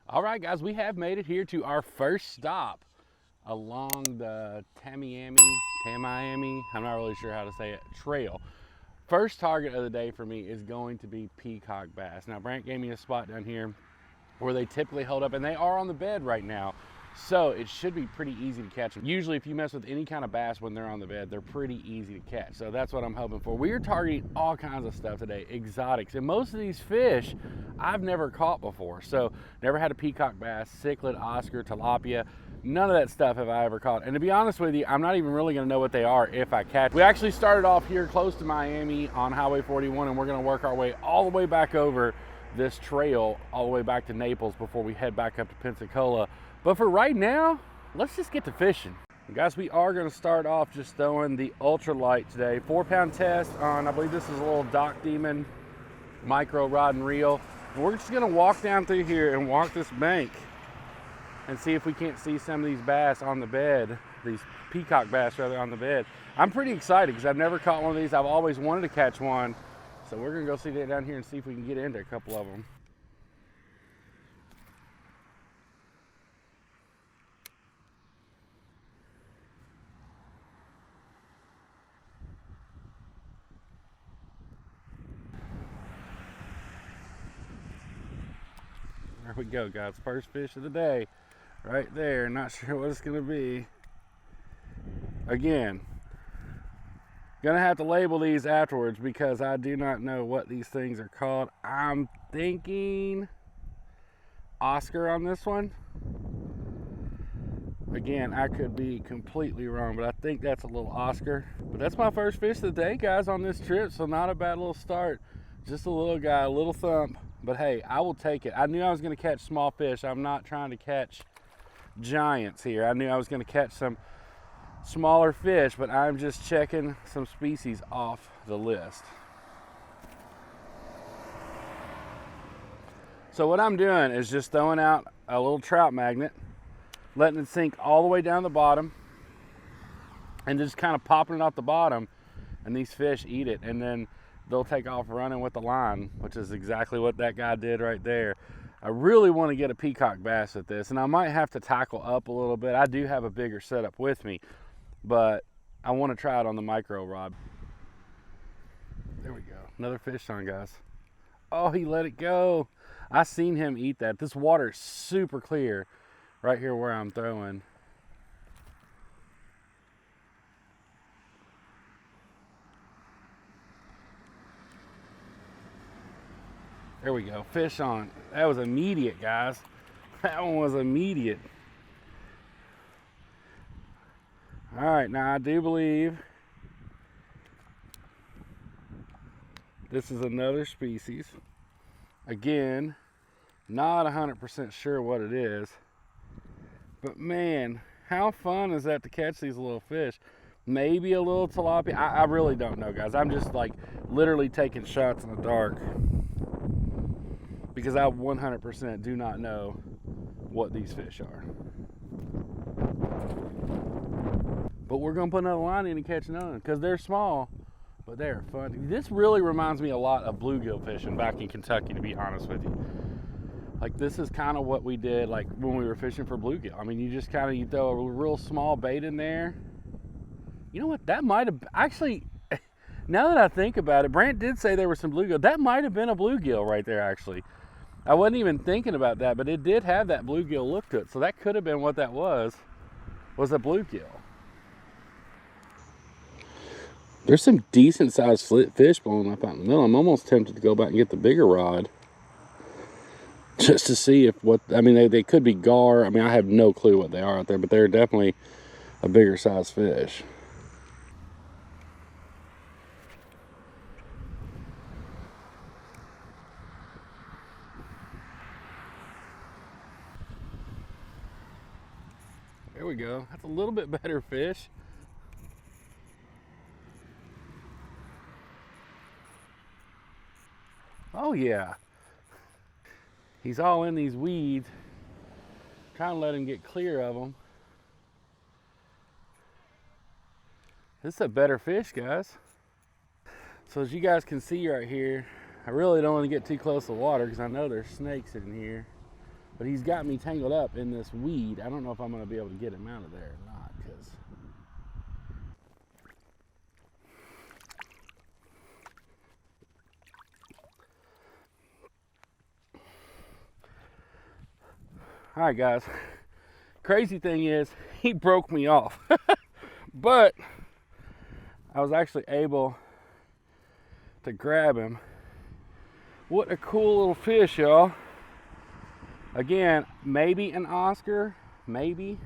All right, guys, we have made it here to our first stop along the Tamiami, I'm not really sure how to say it, trail. First target of the day for me is going to be peacock bass. Now, Brant gave me a spot down here where they typically hold up, and they are on the bed right now. So it should be pretty easy to catch them. Usually if you mess with any kind of bass when they're on the bed, they're pretty easy to catch. So that's what I'm hoping for. We are targeting all kinds of stuff today, exotics. And most of these fish I've never caught before. So never had a peacock bass, cichlid, Oscar, tilapia. None of that stuff have I ever caught. And to be honest with you, I'm not even really gonna know what they are if I catch. We actually started off here close to Miami on Highway 41, and we're gonna work our way all the way back over this trail all the way back to Naples before we head back up to Pensacola. But for right now, let's just get to fishing. And guys, we are going to start off just throwing the ultralight today. 4-pound test on, I believe this is a little Doc Demon micro rod and reel. And we're just going to walk down through here and walk this bank and see if we can't see some of these bass on the bed, these peacock bass rather on the bed. I'm pretty excited because I've never caught one of these. I've always wanted to catch one. So we're going to go see that down here and see if we can get into a couple of them. There we go, guys. First fish of the day right there. Not sure what it's going to be. Again, gonna have to label these afterwards because I do not know what these things are called. I'm thinking Oscar on this one. Again, I could be completely wrong, but I think that's a little Oscar. But that's my first fish of the day, guys, on this trip, so not a bad little start. Just a little guy, a little thump, but hey, I will take it. I knew I was gonna catch small fish. I'm not trying to catch giants here. I knew I was gonna catch some smaller fish, but I'm just checking some species off the list. So what I'm doing is just throwing out a little trout magnet, letting it sink all the way down the bottom, and just kind of popping it off the bottom, and these fish eat it, and then they'll take off running with the line, which is exactly what that guy did right there. I really want to get a peacock bass at this, and I might have to tackle up a little bit. I do have a bigger setup with me, but I want to try it on the micro rod. There we go. Another fish on, guys. Oh, he let it go. I seen him eat that. This water is super clear right here where I'm throwing. There we go. Fish on. That was immediate, guys. That one was immediate. All right, now I do believe this is another species. Again, not 100% sure what it is, but man, how fun is that to catch these little fish? Maybe a little tilapia. I really don't know, guys. I'm just like literally taking shots in the dark because I 100% do not know what these fish are. But we're gonna put another line in and catch another one because they're small, but they're fun. This really reminds me a lot of bluegill fishing back in Kentucky, to be honest with you. Like, this is kind of what we did like when we were fishing for bluegill. I mean, you just kind of, you throw a real small bait in there. You know what, that might have actually, now that I think about it, Brant did say there was some bluegill. That might have been a bluegill right there, actually. I wasn't even thinking about that, but it did have that bluegill look to it, so that could have been what that was a bluegill. There's some decent sized fish blowing up out in the middle. I'm almost tempted to go back and get the bigger rod just to see if what, I mean, they could be gar. I mean, I have no clue what they are out there, but they're definitely a bigger size fish. There we go. That's a little bit better fish. Oh yeah. He's all in these weeds. Trying to let him get clear of them. This is a better fish, guys. So as you guys can see right here, I really don't want to get too close to the water because I know there's snakes in here. But he's got me tangled up in this weed. I don't know if I'm going to be able to get him out of there or not, because all right, guys. Crazy thing is, he broke me off. But I was actually able to grab him. What a cool little fish, y'all. Again, maybe an Oscar, maybe.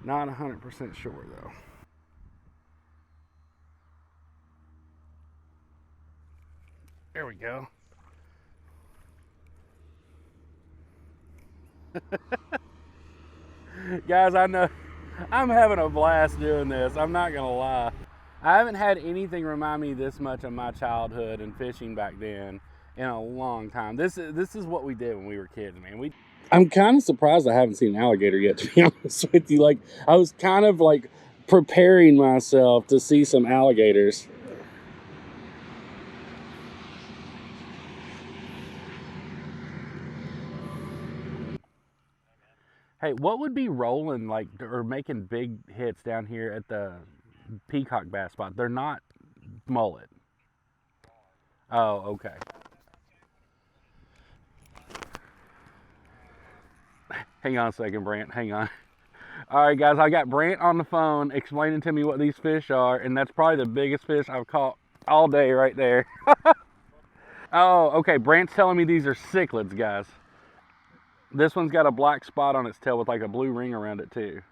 Not 100% sure, though. There we go. Guys, I know I'm having a blast doing this. I'm not gonna lie. I haven't had anything remind me this much of my childhood and fishing back then in a long time. This is what we did when we were kids, man. I'm kind of surprised I haven't seen an alligator yet, to be honest with you. Like, I was kind of like preparing myself to see some alligators. Hey, what would be rolling like or making big hits down here at the peacock bass spot? They're not mullet. Oh, okay. Hang on a second, Brant. Hang on. All right, guys, I got Brant on the phone explaining to me what these fish are, and that's probably the biggest fish I've caught all day right there. Oh, okay. Brant's telling me these are cichlids, guys. This one's got a black spot on its tail with like a blue ring around it too.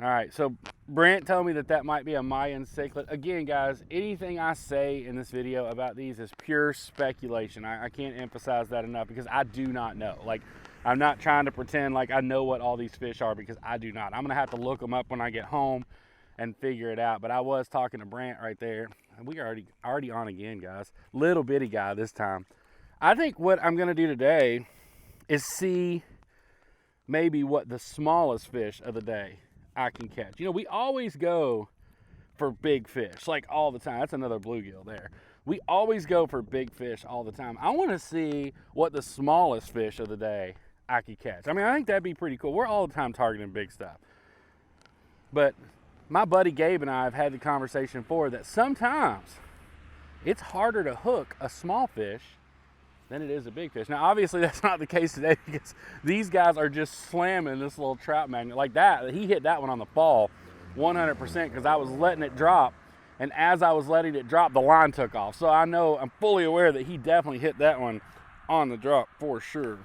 All right, so Brant told me that might be a Mayan cichlid. Again, guys, anything I say in this video about these is pure speculation. I can't emphasize that enough because I do not know. Like, I'm not trying to pretend like I know what all these fish are because I do not. I'm gonna have to look them up when I get home and figure it out. But I was talking to Brant right there, and we are already on again, guys. Little bitty guy this time. I think what I'm gonna do today is see maybe what the smallest fish of the day I can catch. You know, we always go for big fish, like all the time. That's another bluegill there. We always go for big fish all the time. I want to see what the smallest fish of the day I could catch. I mean, I think that'd be pretty cool. We're all the time targeting big stuff. But my buddy Gabe and I have had the conversation before that sometimes it's harder to hook a small fish than it is a big fish. Now, obviously, that's not the case today because these guys are just slamming this little trout magnet like that. He hit that one on the fall 100% because I was letting it drop, and as I was letting it drop, the line took off. So I'm fully aware that he definitely hit that one on the drop for sure.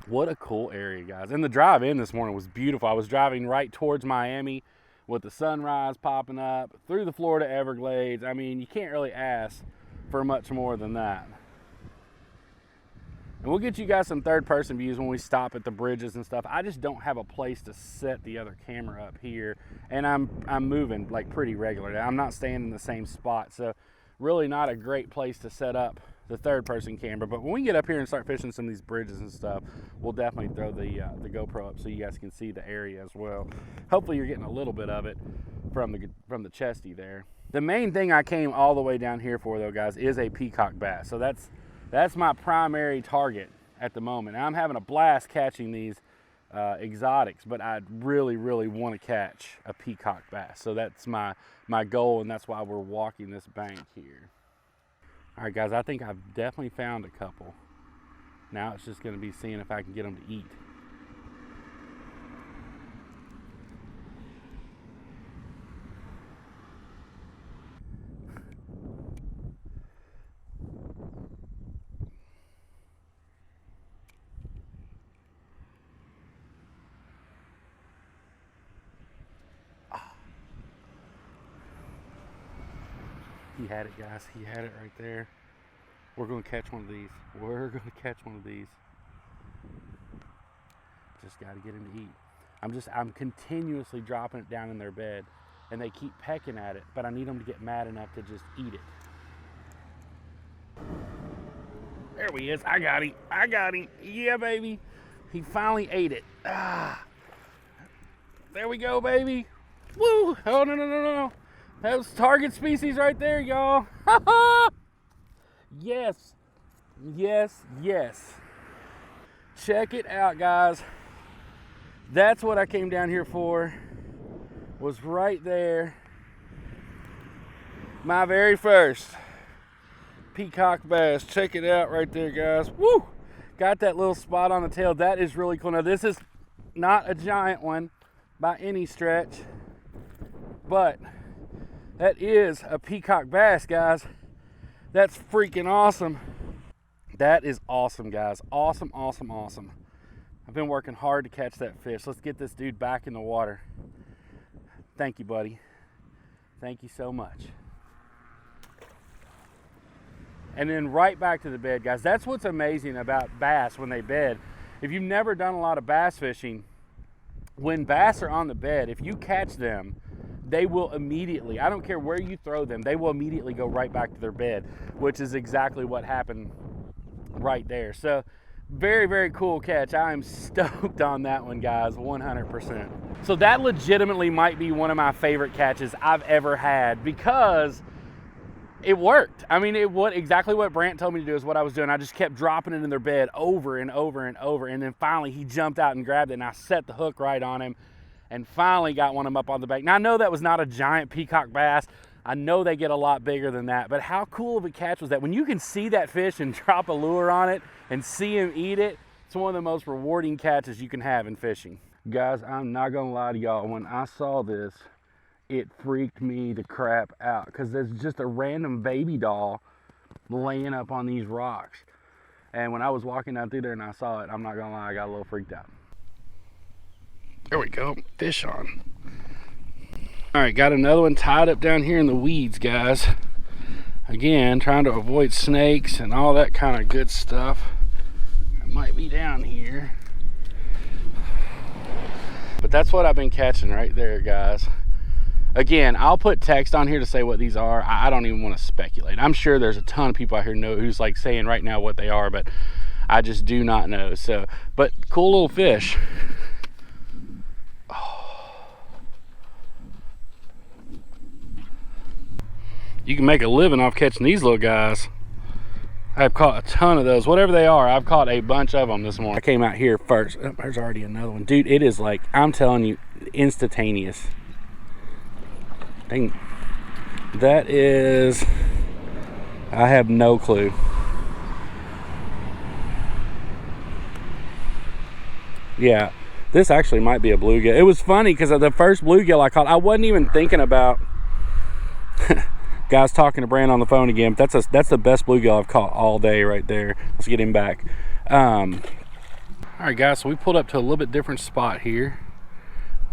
What a cool area, guys. And the drive in this morning was beautiful. I was driving right towards Miami with the sunrise popping up through the Florida Everglades. I mean, you can't really ask for much more than that. And we'll get you guys some third-person views when we stop at the bridges and stuff. I just don't have a place to set the other camera up here, and I'm moving like pretty regularly. I'm not staying in the same spot, so really not a great place to set up the third-person camera. But when we get up here and start fishing some of these bridges and stuff, we'll definitely throw the GoPro up so you guys can see the area as well. Hopefully, you're getting a little bit of it from the chesty there. The main thing I came all the way down here for, though, guys, is a peacock bass. So that's my primary target at the moment. And I'm having a blast catching these exotics, but I really, really want to catch a peacock bass. So that's my goal, and that's why we're walking this bank here. All right, guys, I think I've definitely found a couple. Now it's just going to be seeing if I can get them to eat. He had it, guys. He had it right there. We're going to catch one of these. We're going to catch one of these. Just got to get him to eat. I'm continuously dropping it down in their bed, and they keep pecking at it, but I need them to get mad enough to just eat it. There he is. I got him. I got him. Yeah, baby. He finally ate it. Ah. There we go, baby. Woo! Oh, no, no, no, no. That was target species right there, y'all. Yes. Yes, yes. Check it out, guys. That's what I came down here for. Was right there. My very first peacock bass. Check it out right there, guys. Woo! Got that little spot on the tail. That is really cool. Now, this is not a giant one by any stretch, but that is a peacock bass, guys. That's freaking awesome. That is awesome, guys. Awesome, awesome, awesome. I've been working hard to catch that fish. Let's get this dude back in the water. Thank you, buddy. Thank you so much. And then right back to the bed, guys. That's what's amazing about bass when they bed. If you've never done a lot of bass fishing, when bass are on the bed, if you catch them, they will immediately, I don't care where you throw them, they will immediately go right back to their bed, which is exactly what happened right there. So very, very cool catch. I am stoked on that one, guys, 100%. So that legitimately might be one of my favorite catches I've ever had because it worked. I mean, exactly what Brant told me to do is what I was doing. I just kept dropping it in their bed over and over and over. And then finally he jumped out and grabbed it, and I set the hook right on him and finally got one of them up on the bank. Now, I know that was not a giant peacock bass. I know they get a lot bigger than that, but how cool of a catch was that? When you can see that fish and drop a lure on it and see him eat it, it's one of the most rewarding catches you can have in fishing. Guys, I'm not gonna lie to y'all. When I saw this, it freaked me the crap out because there's just a random baby doll laying up on these rocks. And when I was walking down through there and I saw it, I'm not gonna lie, I got a little freaked out. There we go, fish on. All right, got another one tied up down here in the weeds, guys. Again, trying to avoid snakes and all that kind of good stuff. It might be down here. But that's what I've been catching right there, guys. Again, I'll put text on here to say what these are. I don't even want to speculate. I'm sure there's a ton of people out here know who's like saying right now what they are, but I just do not know. So, but cool little fish. Oh. You can make a living off catching these little guys. I've caught a ton of those. Whatever they are, I've caught a bunch of them this morning. I came out here first. Oh, there's already another one. Dude, it is like, I'm telling you, instantaneous. That is, I have no clue. Yeah, this actually might be a bluegill. It was funny because the first bluegill I caught, I wasn't even thinking about. Guys talking to Brand on the phone again. But that's the best bluegill I've caught all day right there. Let's get him back. All right, guys, so we pulled up to a little bit different spot here.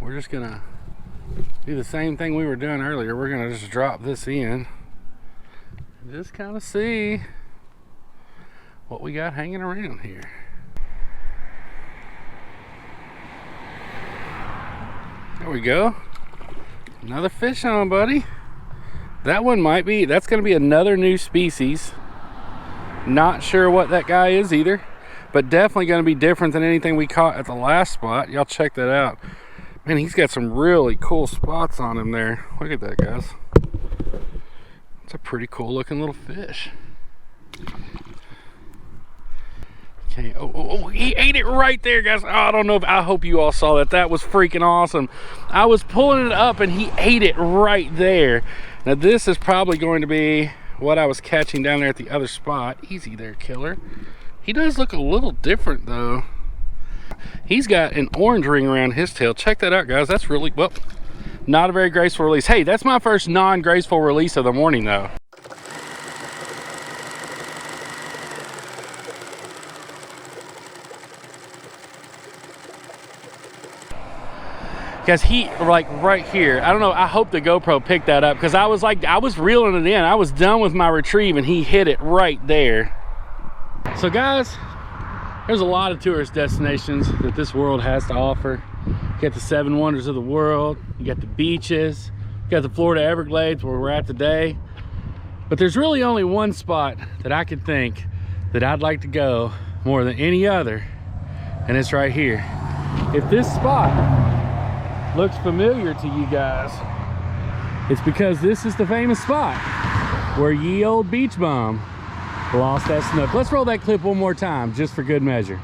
We're just gonna do the same thing we were doing earlier. We're gonna just drop this in and just kind of see what we got hanging around here. There we go. Another fish on, buddy. That one might be, that's gonna be another new species. Not sure what that guy is either, but definitely gonna be different than anything we caught at the last spot. Y'all check that out. Man, he's got some really cool spots on him there. Look at that, guys. It's a pretty cool looking little fish. Okay, oh, he ate it right there, guys. Oh, I don't know if, I hope you all saw that. That was freaking awesome. I was pulling it up and he ate it right there. Now this is probably going to be what I was catching down there at the other spot. Easy there, killer. He does look a little different though. He's got an orange ring around his tail. Check that out, guys. That's really, well, not a very graceful release. Hey, that's my first non-graceful release of the morning though. Guys, he, like right here, I don't know, I hope the GoPro picked that up because I was reeling it in. I was done with my retrieve and he hit it right there. So guys, there's a lot of tourist destinations that this world has to offer. You got the 7 wonders of the world, you got the beaches, you got the Florida Everglades where we're at today. But there's really only one spot that I can think that I'd like to go more than any other, and it's right here. If this spot looks familiar to you guys, it's because this is the famous spot where ye old beach bum lost that snook. Let's roll that clip one more time, just for good measure.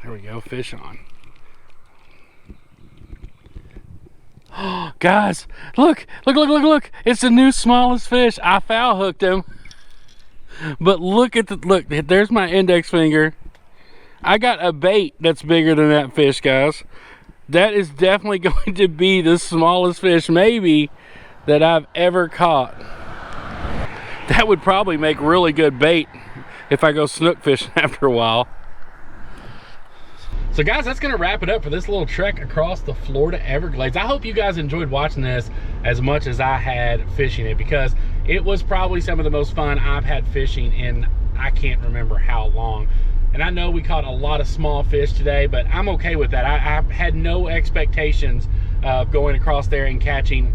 There we go, fish on. Guys, look. It's the new smallest fish. I foul hooked him. But look, there's my index finger. I got a bait that's bigger than that fish, guys. That is definitely going to be the smallest fish, maybe, that I've ever caught. That would probably make really good bait if I go snook fishing after a while. So guys, that's gonna wrap it up for this little trek across the Florida Everglades. I hope you guys enjoyed watching this as much as I had fishing it, because it was probably some of the most fun I've had fishing in I can't remember how long. And I know we caught a lot of small fish today, but I'm okay with that. I had no expectations of going across there and catching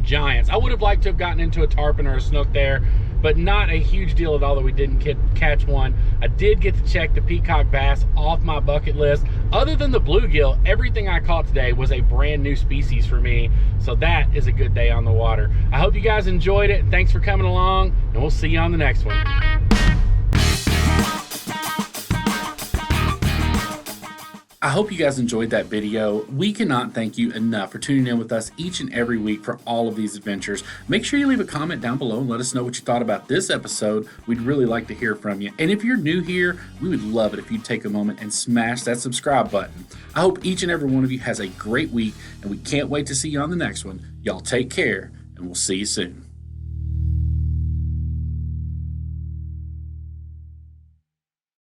giants. I would have liked to have gotten into a tarpon or a snook there, but not a huge deal at all that we didn't catch one. I did get to check the peacock bass off my bucket list. Other than the bluegill, everything I caught today was a brand new species for me, so that is a good day on the water. I hope you guys enjoyed it. Thanks for coming along, and we'll see you on the next one. I hope you guys enjoyed that video. We cannot thank you enough for tuning in with us each and every week for all of these adventures. Make sure you leave a comment down below and let us know what you thought about this episode. We'd really like to hear from you. And if you're new here, we would love it if you'd take a moment and smash that subscribe button. I hope each and every one of you has a great week, and we can't wait to see you on the next one. Y'all take care, and we'll see you soon.